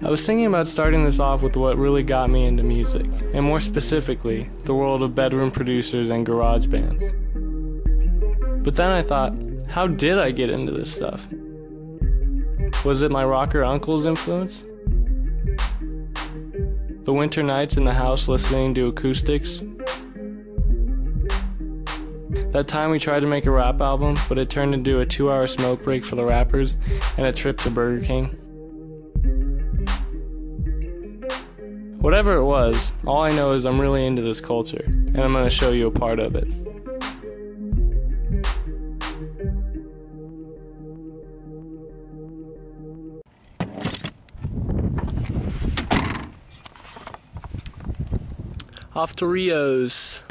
I was thinking about starting this off with what really got me into music, and more specifically, the world of bedroom producers and garage bands. But then I thought, how did I get into this stuff? Was it my rocker uncle's influence? The winter nights in the house listening to acoustics? That time we tried to make a rap album, but it turned into a 2-hour smoke break for the rappers and a trip to Burger King? Whatever it was, all I know is I'm really into this culture, and I'm going to show you a part of it. Off to Rio's.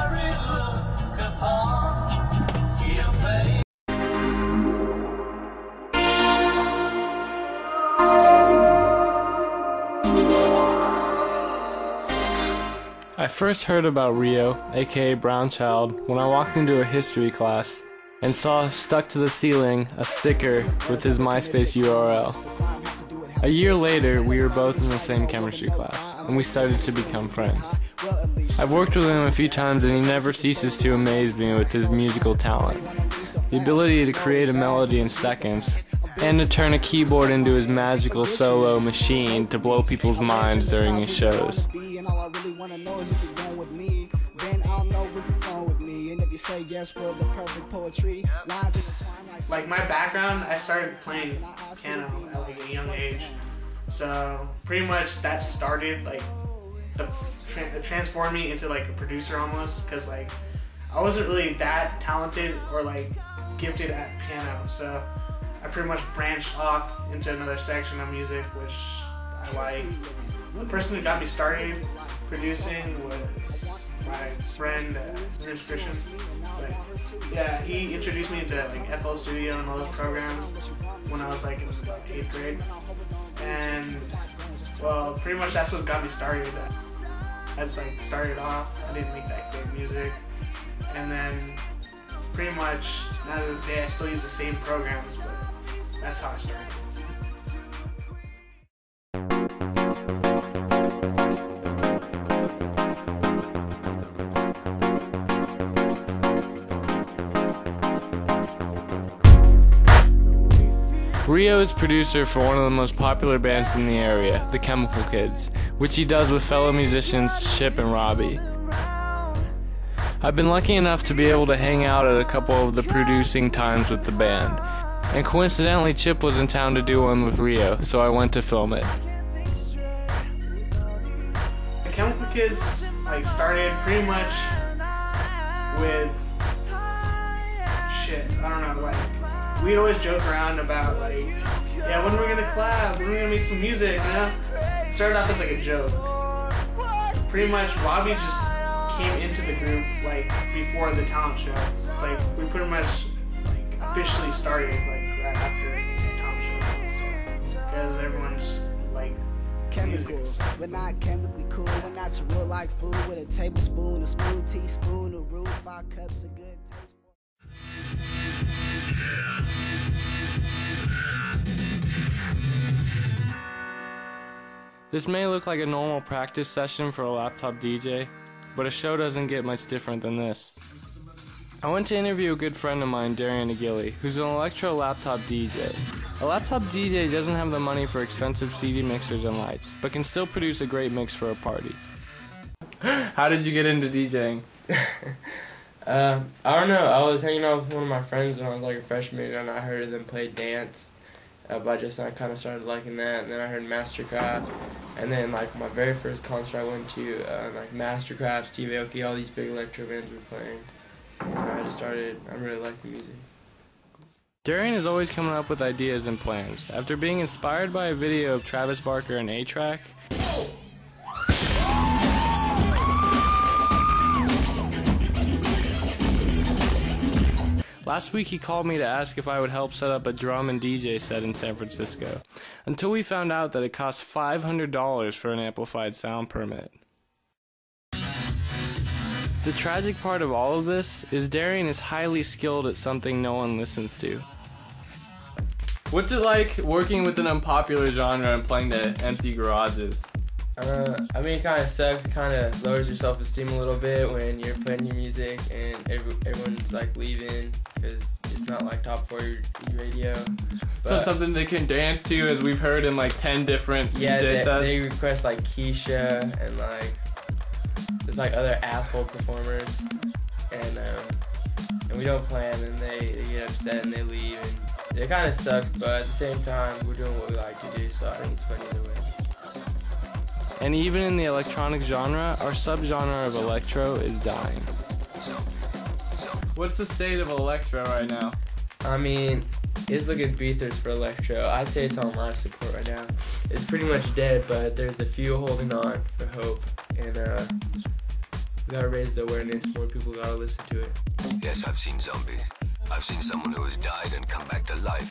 I first heard about Rio, aka Brown Child, when I walked into a history class and saw stuck to the ceiling a sticker with his MySpace URL. A year later, we were both in the same chemistry class, and we started to become friends. I've worked with him a few times and he never ceases to amaze me with his musical talent. The ability to create a melody in seconds, and to turn a keyboard into his magical solo machine to blow people's minds during his shows. Like my background, I started playing piano at like a young age, so pretty much that started like the transformed me into like a producer almost, because like I wasn't really that talented or like gifted at piano, so I pretty much branched off into another section of music which I like. The person who got me started producing was my friend Christian. But yeah, he introduced me to like FL Studio and all those programs when I was like in 8th grade, and well, pretty much that's what got me started. That's like started off. I didn't make that great music, and then pretty much now to this day I still use the same programs, but that's how I started. Rio is producer for one of the most popular bands in the area, the Chemical Kids, which he does with fellow musicians Chip and Robbie. I've been lucky enough to be able to hang out at a couple of the producing times with the band, and coincidentally Chip was in town to do one with Rio, so I went to film it. The Chemical Kids like started pretty much with shit, I don't know, like we'd always joke around about like, yeah, when are we gonna collab? When are we gonna make some music, you know? It started off as like a joke. Pretty much Robbie just came into the group like before the talent show. It's like we pretty much like officially started like right after the talent show, because everyone just like chemicals. We're not chemically cool, we're natural like food with a tablespoon, a smooth teaspoon, a roof, 5 cups of good taste. This may look like a normal practice session for a laptop DJ, but a show doesn't get much different than this. I went to interview a good friend of mine, Darian Aghily, who's an electro laptop DJ. A laptop DJ doesn't have the money for expensive CD mixers and lights, but can still produce a great mix for a party. How did you get into DJing? I don't know. I was hanging out with one of my friends when I was like a freshman, and I heard them play dance. I kind of started liking that, and then I heard Mastercraft, and then like my very first concert I went to, like Mastercraft, Steve Aoki, all these big electro bands were playing, and I really liked the music. Darian is always coming up with ideas and plans. After being inspired by a video of Travis Barker and A-Track, last week he called me to ask if I would help set up a drum and DJ set in San Francisco, until we found out that it costs $500 for an amplified sound permit. The tragic part of all of this is Darian is highly skilled at something no one listens to. What's it like working with an unpopular genre and playing to empty garages? I mean, it kind of sucks. It kind of lowers your self-esteem a little bit when you're playing your music and everyone's like leaving because it's not like top 40 radio. So something they can dance to, as we've heard in like 10 different DJ sets. They request like Keisha and like there's like other asshole performers, and we don't play them, and they get upset and they leave, and it kind of sucks. But at the same time, we're doing what we like to do, so I think it's funny either way. And even in the electronic genre, our subgenre of electro is dying. What's the state of electro right now? I mean, it's looking beaters for electro. I'd say it's on life support right now. It's pretty much dead, but there's a few holding on for hope. And we gotta raise the awareness. More people gotta listen to it. Yes, I've seen zombies. I've seen someone who has died and come back to life.